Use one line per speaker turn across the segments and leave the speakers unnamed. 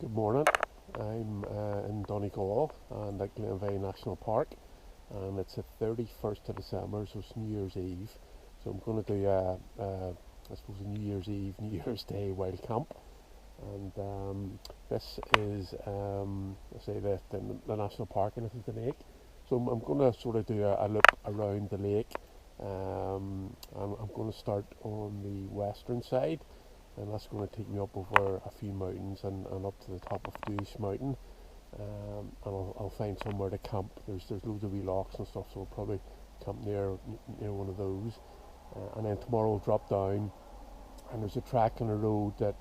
Good morning. I'm in Donegal and at Glenveagh National Park, and it's the 31st of December, so it's New Year's Eve. So I'm going to do I suppose a New Year's Eve, New Year's Day wild camp, and this is I say the national park, and this is the lake. So I'm going to sort of do a loop around the lake. And I'm going to start on the western side, and that's going to take me up over a few mountains and up to the top of Douche Mountain, and I'll find somewhere to camp. There's loads of wee lochs and stuff, so I'll probably camp near one of those, and then tomorrow I'll drop down, and there's a track and a road that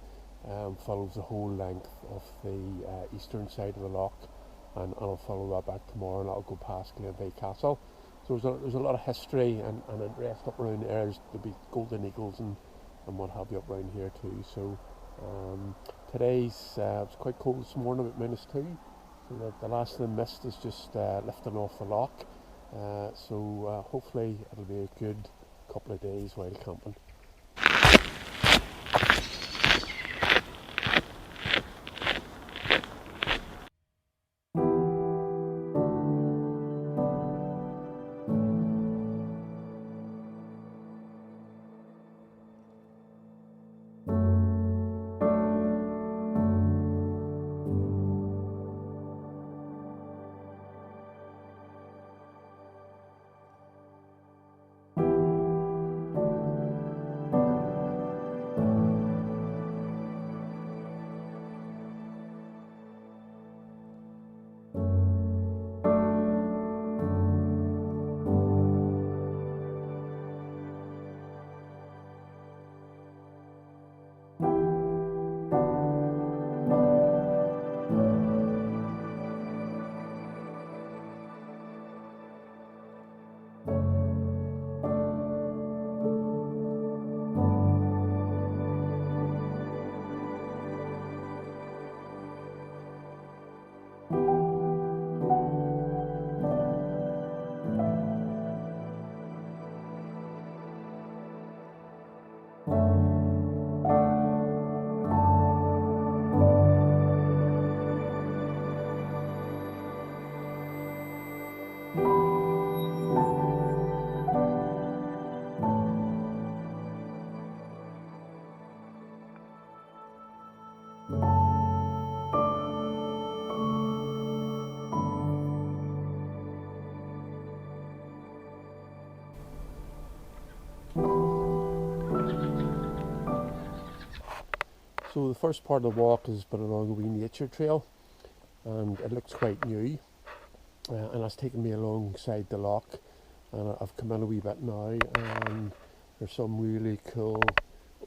follows the whole length of the eastern side of the loch, and I'll follow that back tomorrow, and I'll go past Glenveagh Castle. So there's a lot of history and interest up around there. There'll be golden eagles and what have you up around here too. So today's it's quite cold this morning, about -2. So the last of the mist is just lifting off the loch. So hopefully it'll be a good couple of days while camping. So the first part of the walk has been along a wee nature trail, and it looks quite new, and that's taken me alongside the loch, and I've come in a wee bit now, and there's some really cool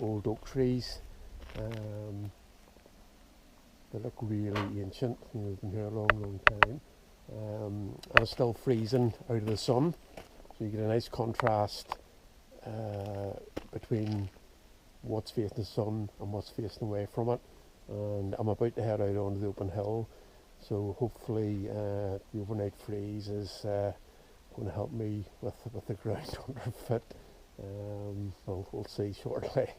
old oak trees. They look really ancient, they've been here a long time, and it's still freezing out of the sun, so you get a nice contrast between what's facing the sun and what's facing away from it. And I'm about to head out onto the open hill, so hopefully the overnight freeze is going to help me with the ground underfoot. We'll see shortly.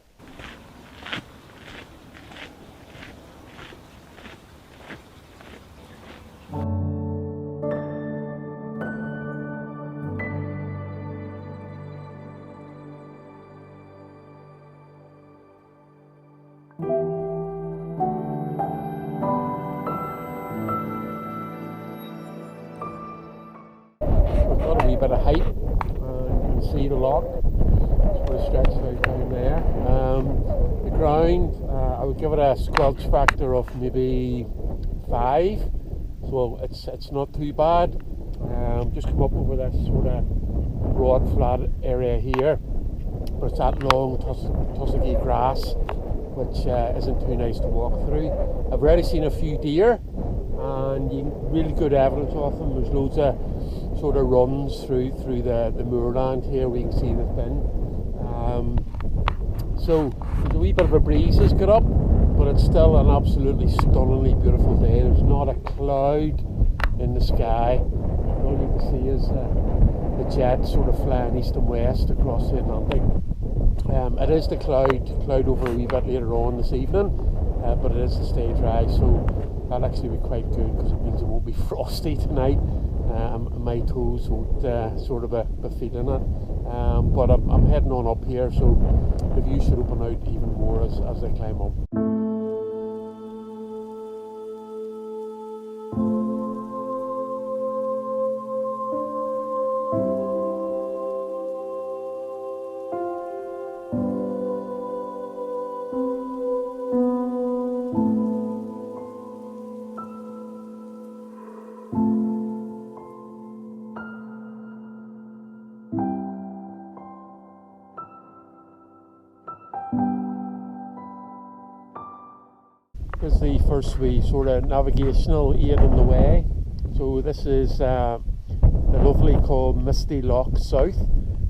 Got a wee bit of height, and you can see the loch. It's pretty stretched out down there. The ground, I would give it a squelch factor of maybe 5, so it's not too bad. Just come up over this sort of broad flat area here, but it's that long tussocky grass which isn't too nice to walk through. I've already seen a few deer, and you can really good evidence of them. There's loads of sort of runs through the moorland here where you can see they've been. So there's a wee bit of a breeze has got up, but it's still an absolutely stunningly beautiful day. There's not a cloud in the sky. All you can see is the jets sort of flying east and west across the Atlantic. It is the cloud over a wee bit later on this evening, but it is to stay dry, so that'll actually be quite good because it means it won't be frosty tonight. My toes won't sort of be feeling it. But I'm heading on up here, so the view should open out even more as I climb up. Is the first wee sort of navigational aid in the way. So this is the lovely called Misty Lough South.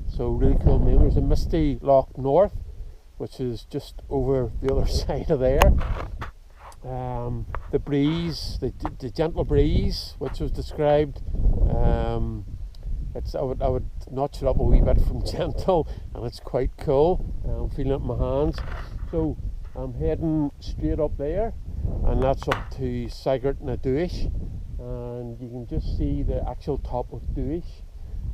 So really cool name. There's a Misty Lough North, which is just over the other side of there. The breeze, the gentle breeze, which was described. I would notch it up a wee bit from gentle, and it's quite cool. I'm feeling it in my hands. So I'm heading straight up there, and that's up to Sigurt na Dúis, and you can just see the actual top of Dúis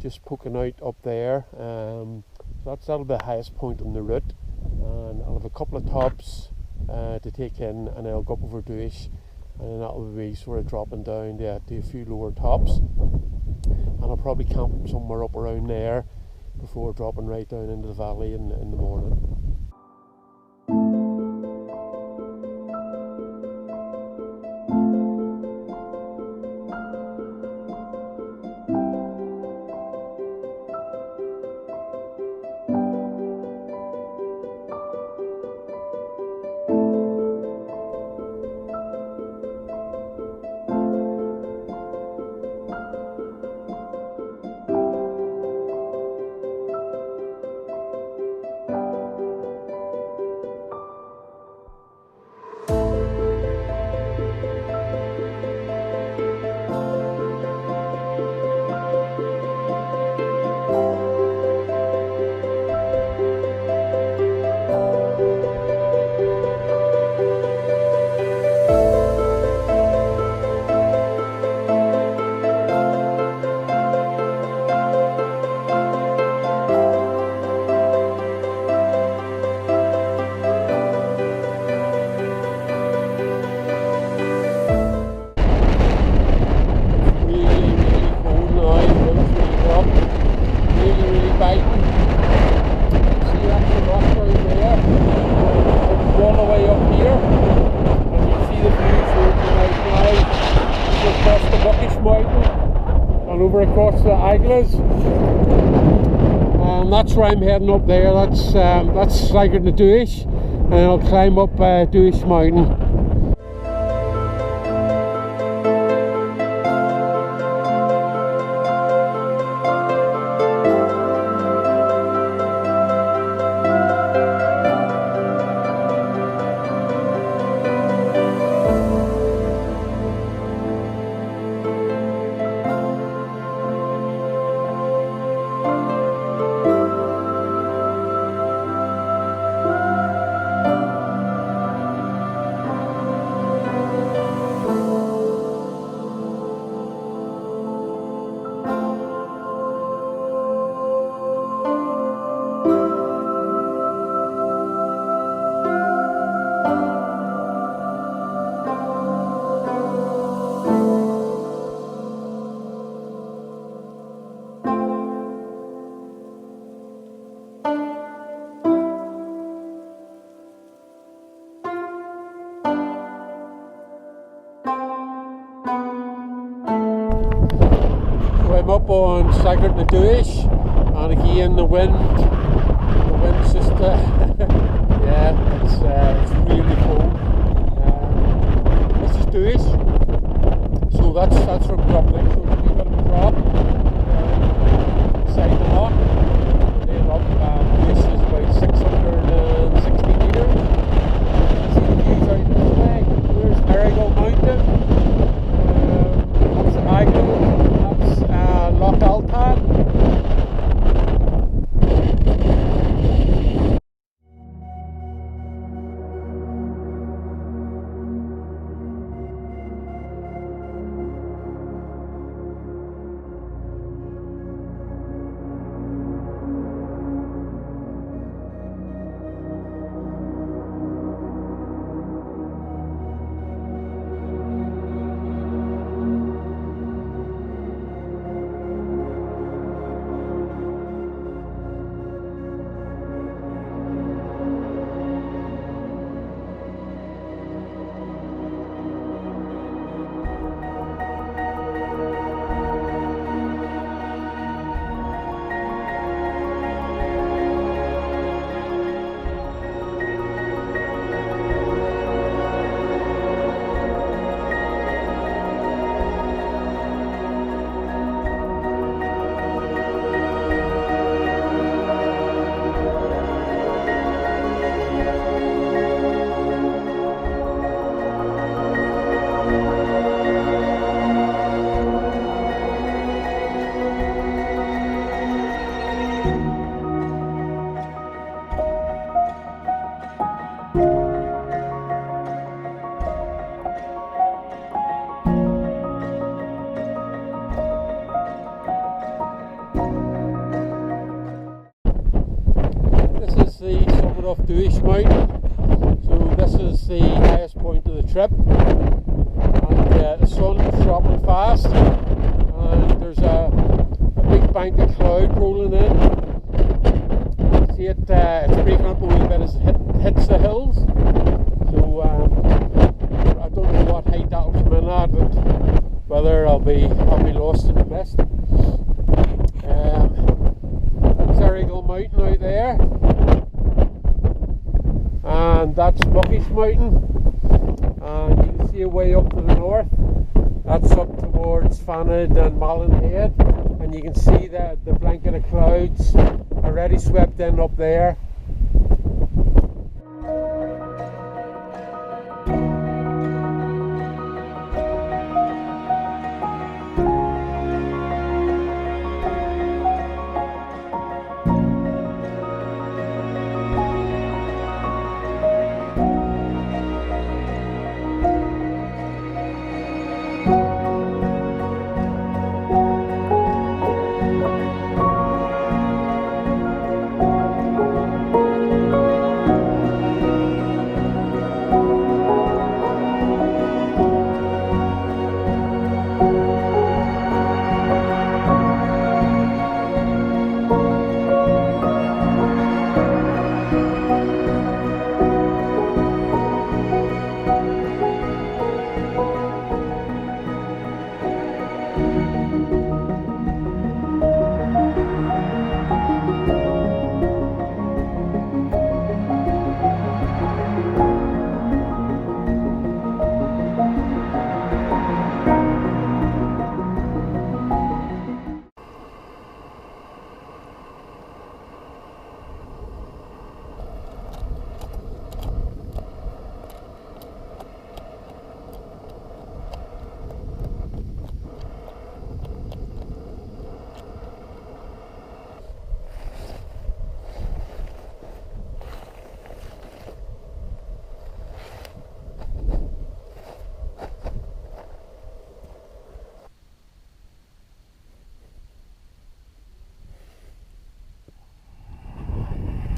just poking out up there. So that'll be the highest point on the route, and I'll have a couple of tops to take in, and then I'll go up over Dúis, and then that'll be sort of dropping down to a few lower tops, and I'll probably camp somewhere up around there before dropping right down into the valley in the morning. Across the Iglas, and that's where I'm heading up there. That's Sigurt na Dúis, and I'll climb up Dúis Mountain. I'm up on Sigurt na Dúis, and again the wind's just yeah, it's really cold. This is Dúis, so that's from dropping, so it's a wee bit of a drop beside the lock, and then up Dúis is about 660 metres. See the views out this way. There's Derryveagh Mountains, that's Igla, Loch Altan. off Derryveagh Mountain. So this is the highest point of the trip, and the sun's dropping fast, and there's a big bank of cloud rolling in. See it, it's breaking up a wee bit as it hits the hills. So I don't know what height that'll come in at, and whether I'll be lost in the mist. That's Derryveagh Mountain out there, and that's Lough Mountain, and you can see way up to the north. That's up towards Fanad and Malin Head, and you can see the blanket of clouds already swept in up there.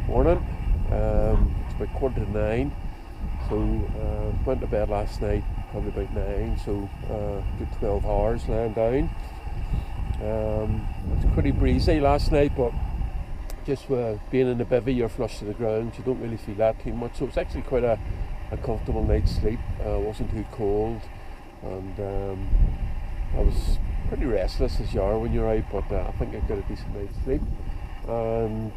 Morning. It's about 8:45, so went to bed last night probably about 9, so good 12 hours lying down. It's pretty breezy last night, but just being in the bivvy, you're flush to the ground, you don't really feel that too much, so it's actually quite a comfortable night's sleep. It wasn't too cold, and I was pretty restless as you are when you're out, but I think I got a decent night's sleep. And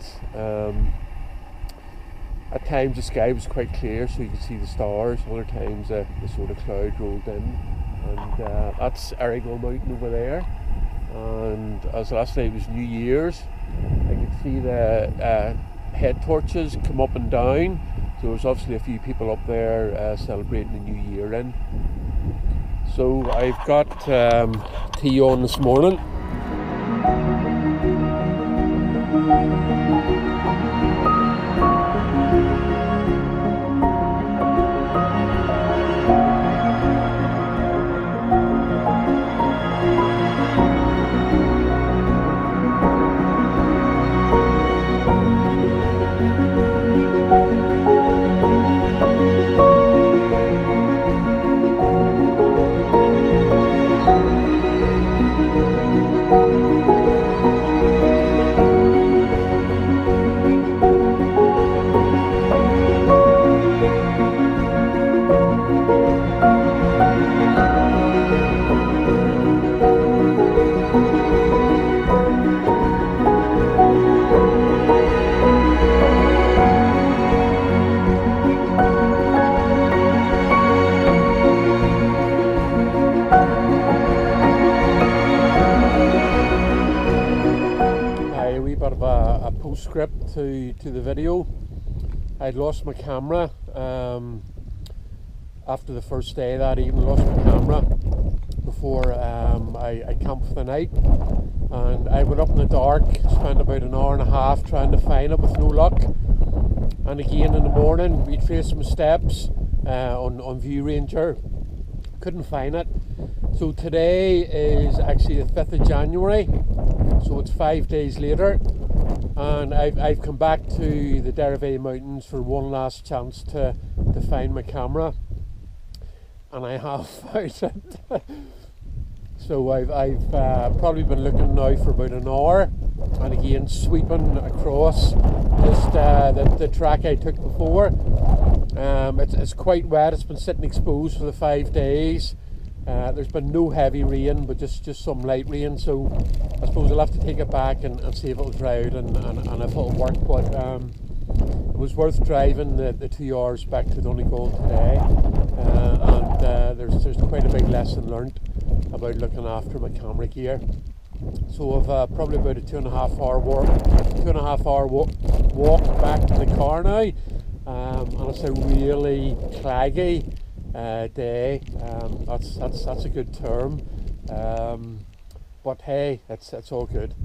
at times the sky was quite clear, so you could see the stars. Other times the sort of cloud rolled in, and that's Derryveagh Mountain over there. And as last night was New Year's, I could see the head torches come up and down. So there was obviously a few people up there celebrating the New Year in. So I've got tea on this morning. Script to the video. I'd lost my camera after the first day that evening. Lost my camera before I camped for the night, and I went up in the dark, spent about an hour and a half trying to find it with no luck, and again in the morning retraced my steps on View Ranger, couldn't find it. So today is actually the 5th of January, so it's 5 days later. and I've come back to the Derryveagh Mountains for one last chance to find my camera, and I have found it. So I've probably been looking now for about an hour, and again sweeping across just the track I took before. It's quite wet. It's been sitting exposed for the 5 days. There's been no heavy rain, but just some light rain, so I suppose I'll have to take it back and see if it'll dry out and if it'll work. But it was worth driving the 2 hours back to Donegal today, and there's quite a big lesson learnt about looking after my camera gear. So I've probably about a 2.5 hour walk back to the car now, and it's a really claggy day. That's a good term, but hey, it's all good.